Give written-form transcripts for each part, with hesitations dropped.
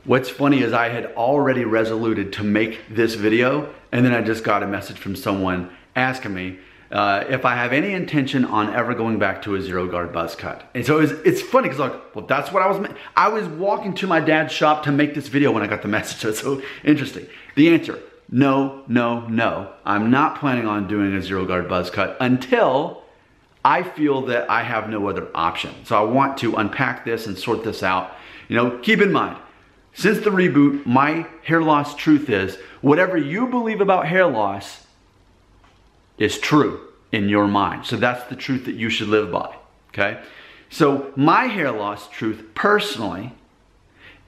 What's funny is I had already resoluted to make this video, and then I just got a message from someone asking me if I have any intention on ever going back to a zero guard buzz cut. And so it's funny because like, well, that's what I was walking to my dad's shop to make this video when I got the message. So it's so interesting. The answer, no, no, no. I'm not planning on doing a zero guard buzz cut until I feel that I have no other option. So I want to unpack this and sort this out. You know, keep in mind, since the reboot, my hair loss truth is, whatever you believe about hair loss is true in your mind. So that's the truth that you should live by, okay? So my hair loss truth personally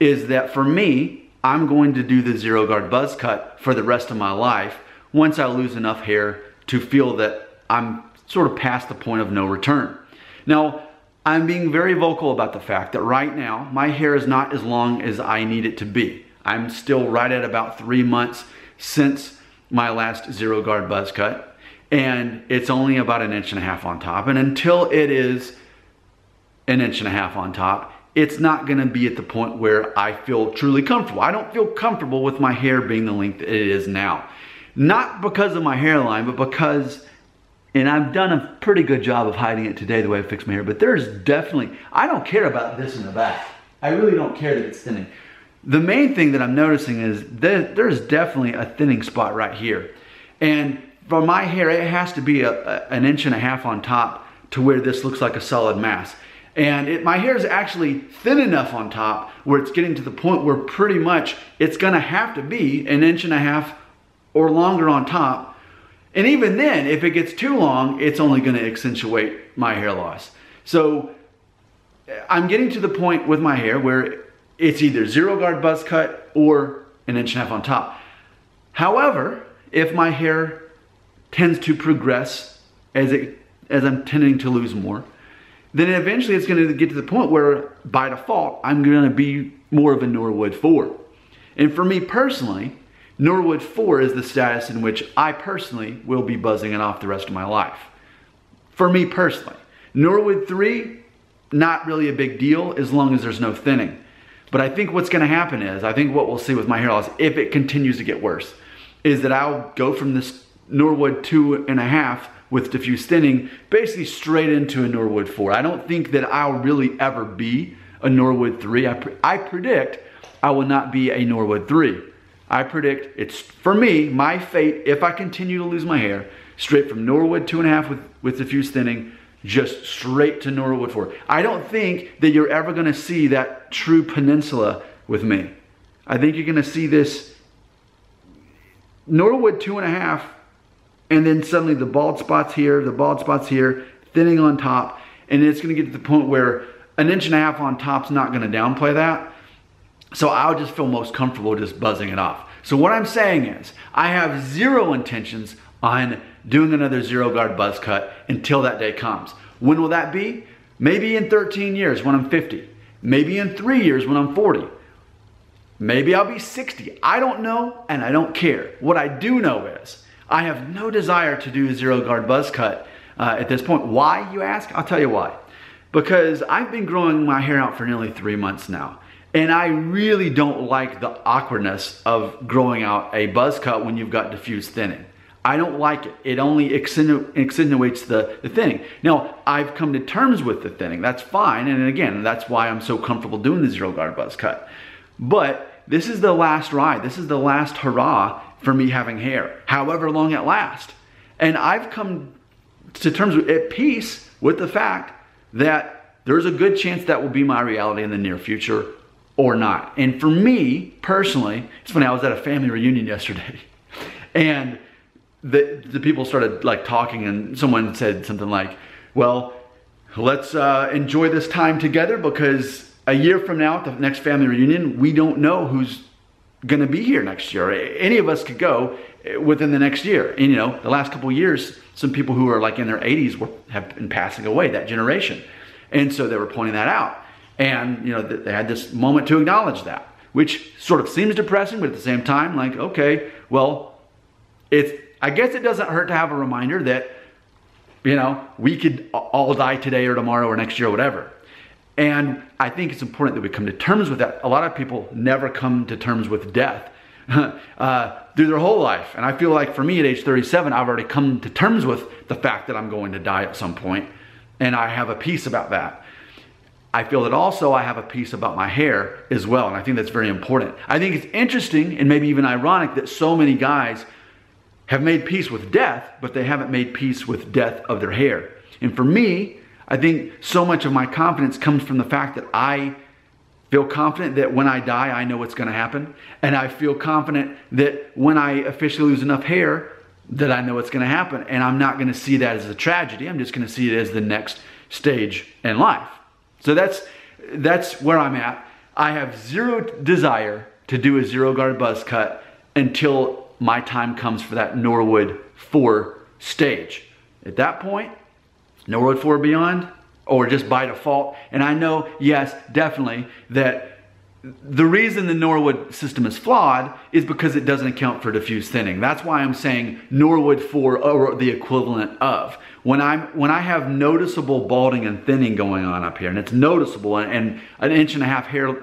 is that for me, I'm going to do the zero guard buzz cut for the rest of my life once I lose enough hair to feel that I'm sort of past the point of no return. Now, I'm being very vocal about the fact that right now, my hair is not as long as I need it to be. I'm still right at about 3 months since my last zero guard buzz cut, and it's only about 1.5 inches on top. And until it is 1.5 inches on top, it's not gonna be at the point where I feel truly comfortable. I don't feel comfortable with my hair being the length it is now. Not because of my hairline, but because, and I've done a pretty good job of hiding it today the way I fix my hair, but there's definitely, I don't care about this in the back. I really don't care that it's thinning. The main thing that I'm noticing is that there's definitely a thinning spot right here. And for my hair, it has to be 1.5 inches on top to where this looks like a solid mass. And my hair is actually thin enough on top where it's getting to the point where pretty much it's gonna have to be 1.5 inches or longer on top. And even then, if it gets too long, it's only gonna accentuate my hair loss. So I'm getting to the point with my hair where it's either zero guard buzz cut or 1.5 inches on top. However, if my hair tends to progress as I'm tending to lose more, then eventually it's gonna get to the point where by default, I'm gonna be more of a Norwood 4. And for me personally, Norwood 4 is the status in which I personally will be buzzing it off the rest of my life. For me personally. Norwood 3, not really a big deal as long as there's no thinning. But I think what's gonna happen is, I think what we'll see with my hair loss, if it continues to get worse, is that I'll go from this Norwood 2.5 with diffuse thinning basically straight into a Norwood 4. I don't think that I'll really ever be a Norwood 3. I predict I will not be a Norwood 3. I predict it's, for me, my fate, if I continue to lose my hair, straight from Norwood 2.5 with diffuse thinning, just straight to Norwood 4. I don't think that you're ever gonna see that true peninsula with me. I think you're gonna see this Norwood 2.5, and then suddenly the bald spots here, thinning on top, and it's gonna get to the point where 1.5 inches on top's not gonna downplay that. So I'll just feel most comfortable just buzzing it off. So what I'm saying is, I have zero intentions on doing another zero guard buzz cut until that day comes. When will that be? Maybe in 13 years when I'm 50. Maybe in 3 years when I'm 40. Maybe I'll be 60. I don't know, and I don't care. What I do know is, I have no desire to do a zero guard buzz cut at this point. Why, you ask? I'll tell you why. Because I've been growing my hair out for nearly 3 months now. And I really don't like the awkwardness of growing out a buzz cut when you've got diffuse thinning. I don't like it. It only accentuates the thinning. Now, I've come to terms with the thinning. That's fine. And again, that's why I'm so comfortable doing the zero guard buzz cut. But this is the last ride. This is the last hurrah for me having hair, however long it lasts. And I've come to terms with, at peace with the fact that there's a good chance that will be my reality in the near future or not. And for me, personally, it's funny, I was at a family reunion yesterday and the people started like talking and someone said something like, well, let's enjoy this time together because a year from now at the next family reunion, we don't know who's gonna be here next year. Any of us could go within the next year. And you know, the last couple of years, some people who are like in their 80s have been passing away, that generation. And so they were pointing that out. And you know, they had this moment to acknowledge that, which sort of seems depressing, but at the same time, like, okay, well, I guess it doesn't hurt to have a reminder that, you know, we could all die today or tomorrow or next year or whatever. And I think it's important that we come to terms with that. A lot of people never come to terms with death through their whole life. And I feel like for me at age 37, I've already come to terms with the fact that I'm going to die at some point, and I have a peace about that. I feel that also I have a peace about my hair as well, and I think that's very important. I think it's interesting and maybe even ironic that so many guys have made peace with death, but they haven't made peace with death of their hair. And for me, I think so much of my confidence comes from the fact that I feel confident that when I die, I know what's going to happen. And I feel confident that when I officially lose enough hair, that I know what's going to happen. And I'm not going to see that as a tragedy. I'm just going to see it as the next stage in life. So that's where I'm at. I have zero desire to do a zero guard buzz cut until my time comes for that Norwood 4 stage. At that point, Norwood 4 beyond, or just by default. And I know, yes, definitely, that the reason the Norwood system is flawed is because it doesn't account for diffuse thinning. That's why I'm saying Norwood 4 or the equivalent of. When I have noticeable balding and thinning going on up here, and it's noticeable, and an inch and a half hair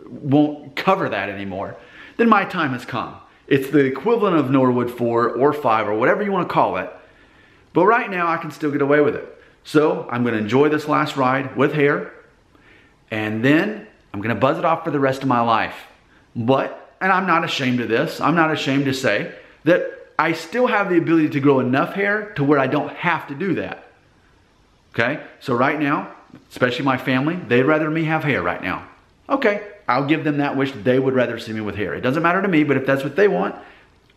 won't cover that anymore, then my time has come. It's the equivalent of Norwood 4 or 5 or whatever you want to call it. But right now I can still get away with it. So I'm going to enjoy this last ride with hair, and then I'm going to buzz it off for the rest of my life. But, and I'm not ashamed of this, I'm not ashamed to say that I still have the ability to grow enough hair to where I don't have to do that. Okay? So right now, especially my family, they'd rather me have hair right now. Okay, I'll give them that wish. They would rather see me with hair. It doesn't matter to me, but if that's what they want,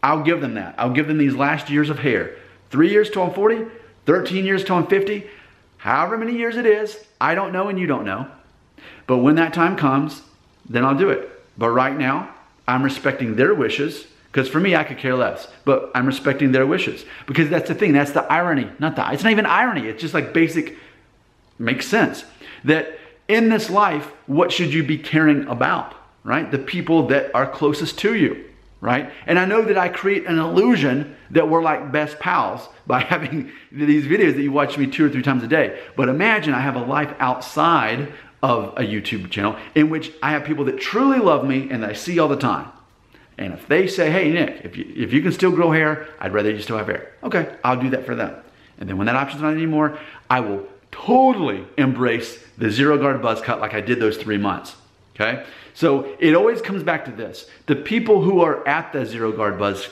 I'll give them that. I'll give them these last years of hair. 3 years till I'm 40, 13 years till I'm 50, however many years it is, I don't know and you don't know. But when that time comes, then I'll do it. But right now, I'm respecting their wishes, because for me, I could care less. But I'm respecting their wishes. Because that's the thing, that's the irony. It's not even irony, it's just like basic, makes sense. That in this life, what should you be caring about, right? The people that are closest to you, right? And I know that I create an illusion that we're like best pals by having these videos that you watch me 2 or 3 times a day. But imagine I have a life outside of a YouTube channel in which I have people that truly love me and that I see all the time. And if they say, hey Nick, if you can still grow hair, I'd rather you still have hair. Okay, I'll do that for them. And then when that option's not anymore, I will totally embrace the zero guard buzz cut like I did those 3 months. Okay? So it always comes back to this. The people who are at the zero guard buzz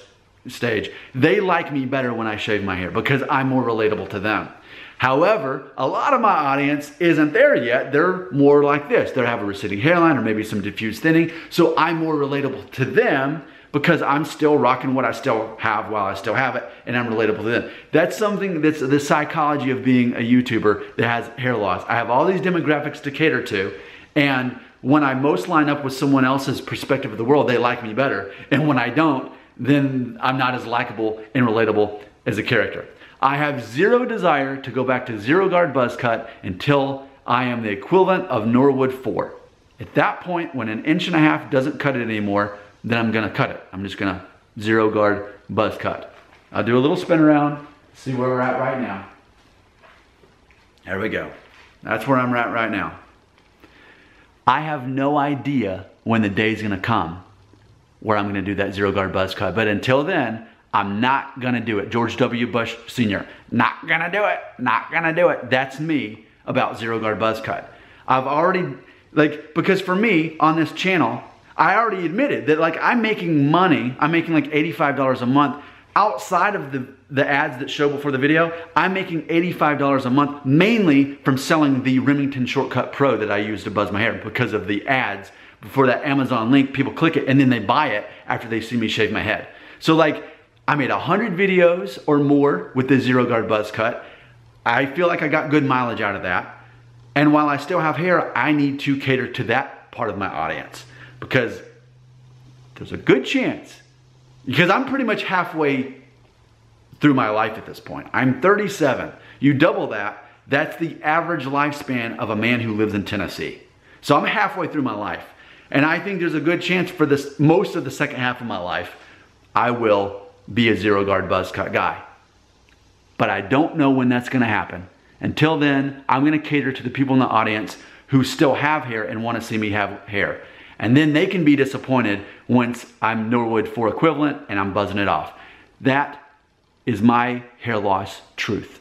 stage, they like me better when I shave my hair because I'm more relatable to them. However, a lot of my audience isn't there yet. They're more like this. They have a receding hairline or maybe some diffuse thinning. So I'm more relatable to them because I'm still rocking what I still have while I still have it, and I'm relatable to them. That's something that's the psychology of being a YouTuber that has hair loss. I have all these demographics to cater to, and when I most line up with someone else's perspective of the world, they like me better. And when I don't, then I'm not as likable and relatable as a character. I have zero desire to go back to zero guard buzz cut until I am the equivalent of Norwood 4. At that point, when an inch and a half doesn't cut it anymore, then I'm gonna cut it. I'm just gonna zero guard buzz cut. I'll do a little spin around, see where we're at right now. There we go. That's where I'm at right now. I have no idea when the day's gonna come where I'm gonna do that zero guard buzz cut. But until then, I'm not gonna do it. George W. Bush Sr., not gonna do it, not gonna do it. That's me about zero guard buzz cut. I've already, because for me on this channel, I already admitted that I'm making money. I'm making like $85 a month outside of the ads that show before the video. I'm making $85 a month mainly from selling the Remington Shortcut Pro that I use to buzz my hair because of the ads before that Amazon link. People click it and then they buy it after they see me shave my head. So I made 100 videos or more with the zero guard buzz cut. I feel like I got good mileage out of that. And while I still have hair, I need to cater to that part of my audience because there's a good chance, because I'm pretty much halfway through my life at this point. I'm 37. You double that, that's the average lifespan of a man who lives in Tennessee. So I'm halfway through my life. And I think there's a good chance for most of the second half of my life, I will be a zero guard buzz cut guy. But I don't know when that's gonna happen. Until then, I'm gonna cater to the people in the audience who still have hair and want to see me have hair. And then they can be disappointed once I'm Norwood 4 equivalent and I'm buzzing it off. That is my hair loss truth.